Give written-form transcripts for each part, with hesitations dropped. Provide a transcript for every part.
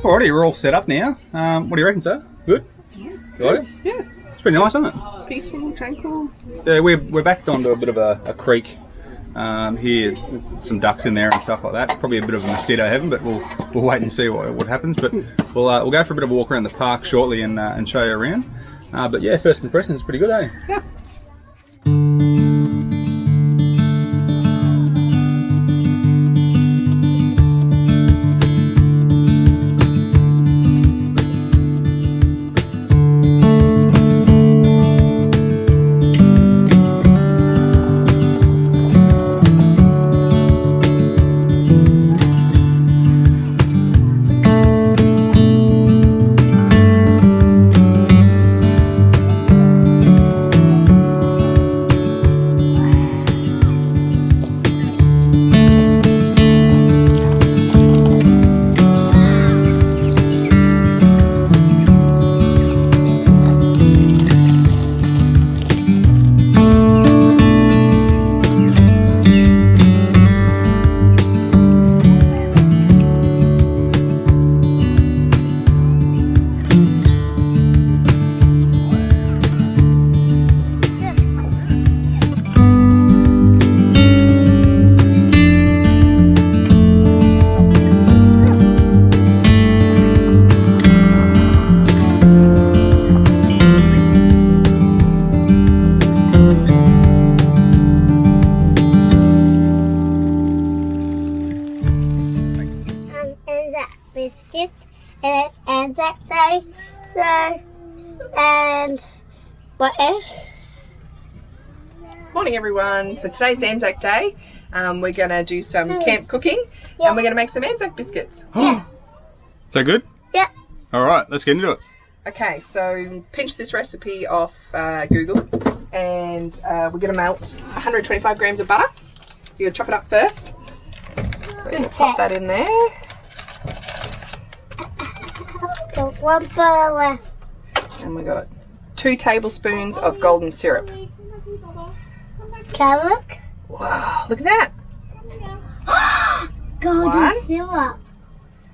Alrighty, we're all set up now. What do you reckon, sir? Good? You like it? Yeah. It's pretty nice, isn't it? Peaceful, tranquil. Yeah, we're backed onto a bit of a creek here. There's some ducks in there and stuff like that. Probably a bit of a mosquito heaven, but we'll wait and see what happens. But we'll go for a bit of a walk around the park shortly and show you around. But yeah, first impressions, pretty good, eh? Yeah. Anzac Biscuits, and it's Anzac Day, so, and what else? Morning everyone. So today's Anzac Day. We're going to do some camp cooking and we're going to make some Anzac Biscuits. Yeah. Is that good? Yeah. Alright, let's get into it. Okay, so pinch this recipe off Google and we're going to melt 125 grams of butter. You're going to chop it up first. So we're going to pop that in there. Got one for left. And we got 2 tablespoons of golden syrup. Can I look? Wow, look at that. Golden One. syrup.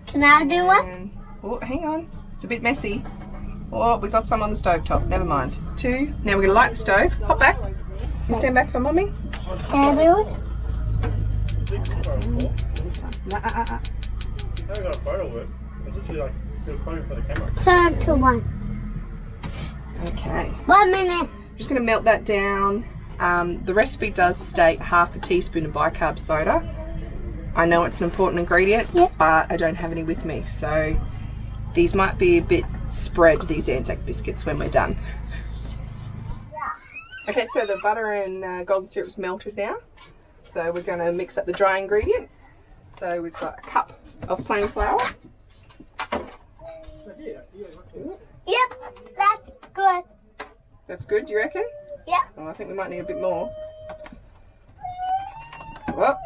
Can I do one? And, oh, hang on. It's a bit messy. Oh, we've got some on the stove top. Never mind. 2. Now we're going to light the stove. Hop back. You stand back for mommy. Can I do it? I got a photo of it. It's literally like a photo for the camera. Turn to one. Okay. 1 minute. I'm just going to melt that down. The recipe does state half a teaspoon of bicarb soda. I know it's an important ingredient, Yep. but I don't have any with me. So these might be a bit spread, these Anzac biscuits, when we're done. Okay, so the butter and golden syrup's melted now. So we're going to mix up the dry ingredients. So we've got a cup of plain flour. Yep, that's good. That's good, do you reckon? Yep. Oh, I think we might need a bit more. Whoop.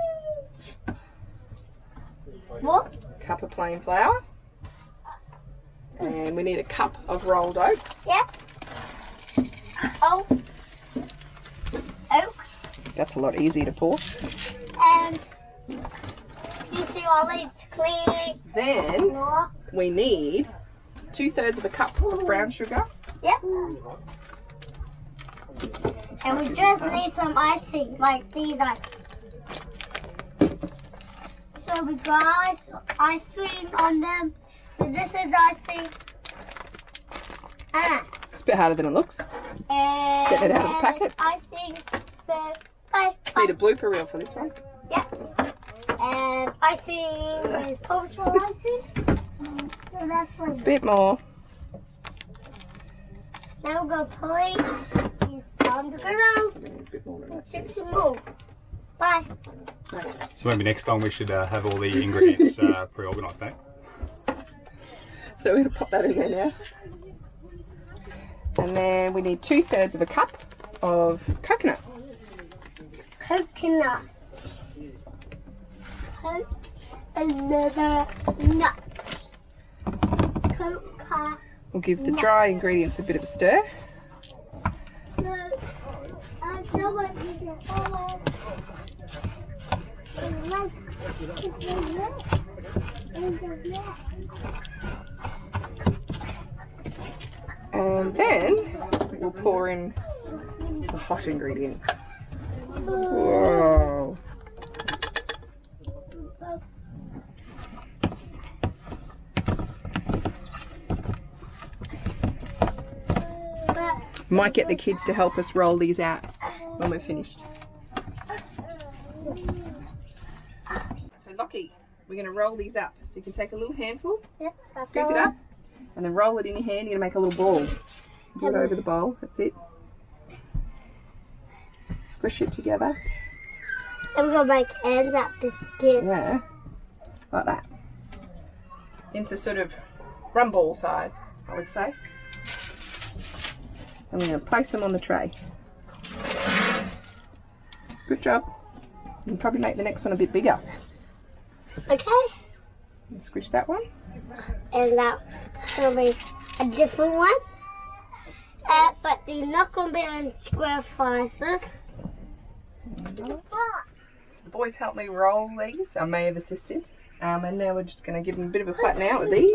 What? Cup of plain flour. And we need a cup of rolled oats. Yep. Oh. Oaks. That's a lot easier to pour. And you see all these clean Then floor? we need 2/3 of a cup of brown sugar. Yep. And we just need some icing, like these ice. So we got icing on them. So this is icing. It's a bit harder than it looks. And Get it out of the packet. Icing. So guys, Need a blooper reel for this one. yep. And icing is cultural icing. So that's A one. bit more. Now we're gonna place these on the ground. A bit more than that. Six and move. Bye. So maybe next time we should have all the ingredients pre-organised, eh? So we're going to pop that in there now. And then we need 2/3 of a cup of coconut. Coconut. Another nut. Coconut. We'll give the dry ingredients a bit of a stir. And then we'll pour in the hot ingredients. Whoa. Might get the kids to help us roll these out when we're finished. So Lockie, we're going to roll these up. So you can take a little handful, scoop it up, and then roll it in your hand. You're going to make a little ball. Do it over the bowl, that's it. Squish it together. I'm going to make Anzac Biscuits. Yeah, like that. Into sort of rum ball size, I would say. And we're going to place them on the tray. Good job. You can probably make the next one a bit bigger. Okay. And squish that one. And that's going to be a different one. But they're not going to be in square slices. The boys helped me roll these. I may have assisted. And now we're just going to give them a bit of a flatten out with these.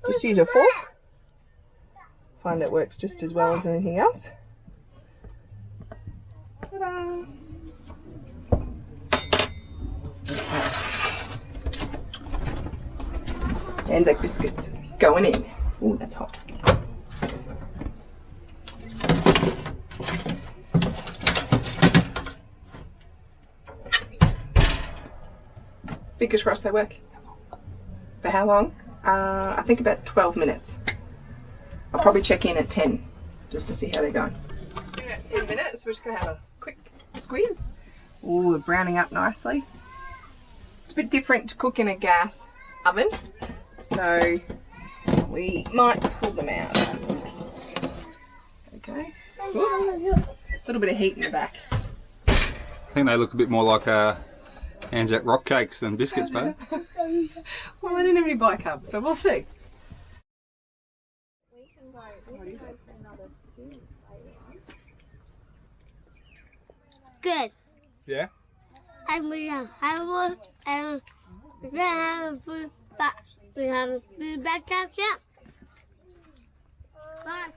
Just use a fork. Find it works just as well as anything else. Ta-da! Anzac Biscuits going in. Ooh, that's hot. Fingers crossed they work. For how long? I think about 12 minutes. I'll probably check in at 10 just to see how they're going. In about 10 minutes, we're just going to have a quick squeeze. Ooh, they're browning up nicely. It's a bit different to cook in a gas oven, so we might pull them out. Okay. Ooh, a little bit of heat in the back. I think they look a bit more like Anzac rock cakes than biscuits, babe. Well, I didn't have any bicarb, so we'll see. Good. Yeah? And we have a food back. We have a food back up here. Bye.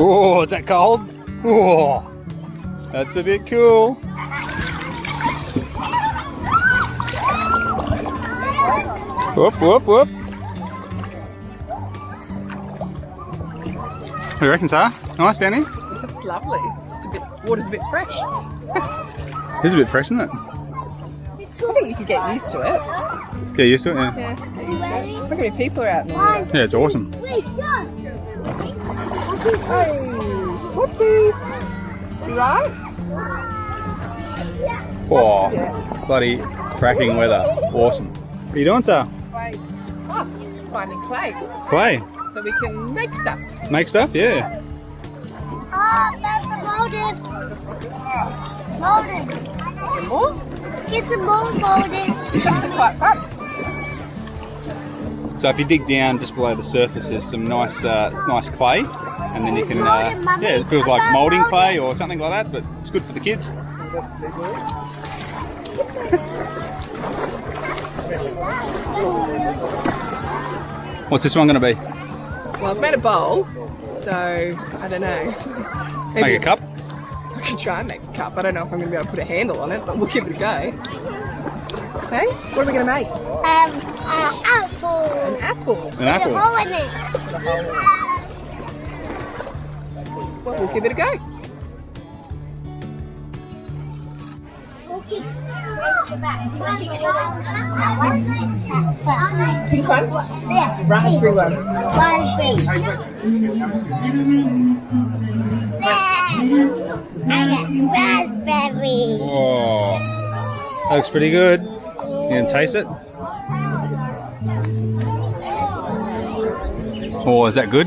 Oh, is that cold? Oh, that's a bit cool. Whoop, whoop, whoop. What do you reckon, Sarah? Nice down here? That's lovely. It's a bit, water's a bit fresh. It's a bit fresh, isn't it? I think you could get used to it. Get used to it, yeah. Yeah, get used to it. Look how many people are out in the water. Yeah, it's awesome. Hey, whoopsies. You right? Oh, Yeah. bloody cracking weather. Awesome. What are you doing, Sarah? Clay. Oh, finding clay. Play. So we can make stuff. Make stuff, yeah. Oh, that's molded. Molded. Some more? Get the mold molded. That's quite fun. So if you dig down just below the surface, there's some nice clay, and then you can, yeah, it feels like moulding clay or something like that, but it's good for the kids. What's this one going to be? Well, I've made a bowl, so I don't know. Make a cup? I could try and make a cup. I don't know if I'm going to be able to put a handle on it, but we'll give it a go. Okay, what are we going to make? Apple. An apple. An apple? There's a hole in it. Well, we'll give it a go. Pink one? Raspberry one. Raspberry. I got raspberry. Oh, Looks pretty good. You gonna taste it? Oh, is that good?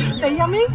Is that yummy?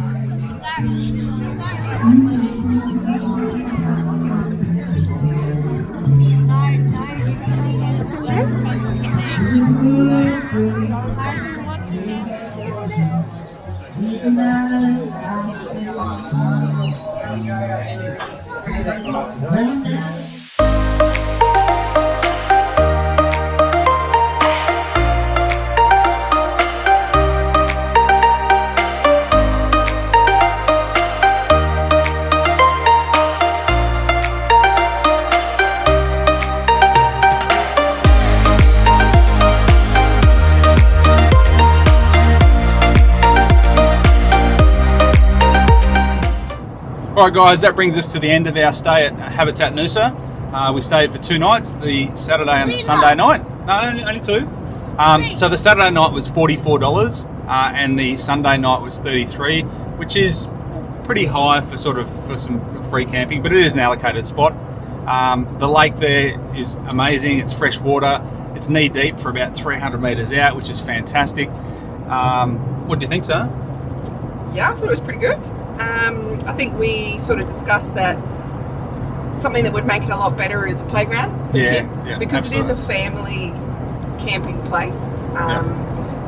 Alright guys, that brings us to the end of our stay at Habitat Noosa. We stayed for 2 nights, the Saturday and the Sunday night. No, only 2. So the Saturday night was $44 and the Sunday night was $33, which is pretty high for some free camping, but it is an allocated spot. The lake there is amazing. It's fresh water. It's knee deep for about 300 metres out, which is fantastic. What do you think, Sarah? Yeah, I thought it was pretty good. I think we sort of discussed that something that would make it a lot better is a playground for kids, because absolutely. it is a family camping place.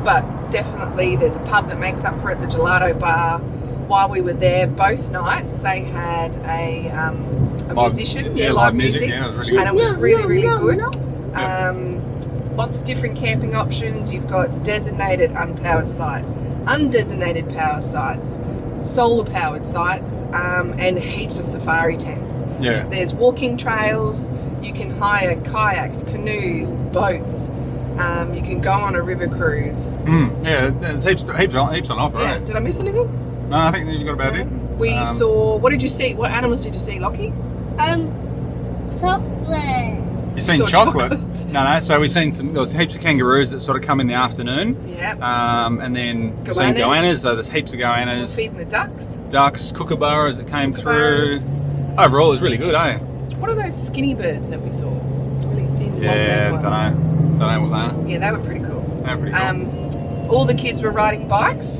But definitely there's a pub that makes up for it, the Gelato Bar. While we were there both nights, they had a musician, live music, yeah, it was really good. and it was really good. Lots of different camping options. You've got designated unpowered site, undesignated power sites, solar powered sites, and heaps of safari tents. Yeah. There's walking trails. You can hire kayaks, canoes, boats. You can go on a river cruise. Yeah, there's heaps on offer. Yeah. Right? Did I miss anything? No, I think you got about it. We saw. What did you see? What animals did you see, Lockie? Chocolate. You seen saw chocolate? chocolate. No. So we seen there was heaps of kangaroos that sort of come in the afternoon. Yeah. And then we've Goannas. seen goannas. So there's heaps of goannas. Feeding the ducks. Ducks, kookaburras that came Kookaburras. through. Overall, it was really good, eh? What are those skinny birds that we saw? Really thin, Yeah, long-legged ones. don't know what they are. Yeah, they were pretty cool. They were pretty cool. All the kids were riding bikes,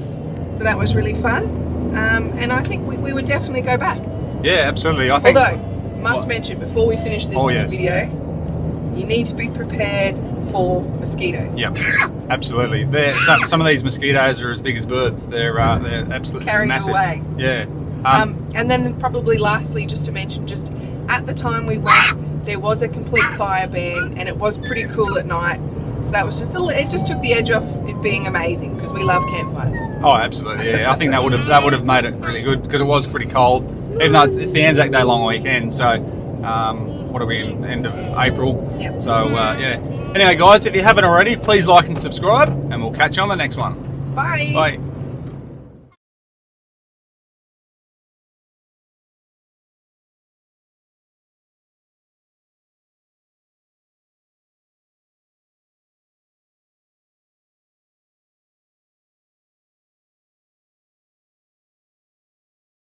so that was really fun. And I think we would definitely go back. Yeah, absolutely. I think. Although, must mention before we finish this video, you need to be prepared for mosquitoes. Yep, absolutely. Some of these mosquitoes are as big as birds. They're absolutely Carrying massive. away. Yeah. And then probably lastly, just to mention, just at the time we went, there was a complete fire ban, and it was pretty cool at night. So that was it just took the edge off it being amazing, because we love campfires. Oh, absolutely. Yeah, I think that would have made it really good, because it was pretty cold. Even though it's the Anzac Day long weekend, so what are we in? End of April. Yep. So yeah. Anyway, guys, if you haven't already, please like and subscribe, and we'll catch you on the next one. Bye. Bye.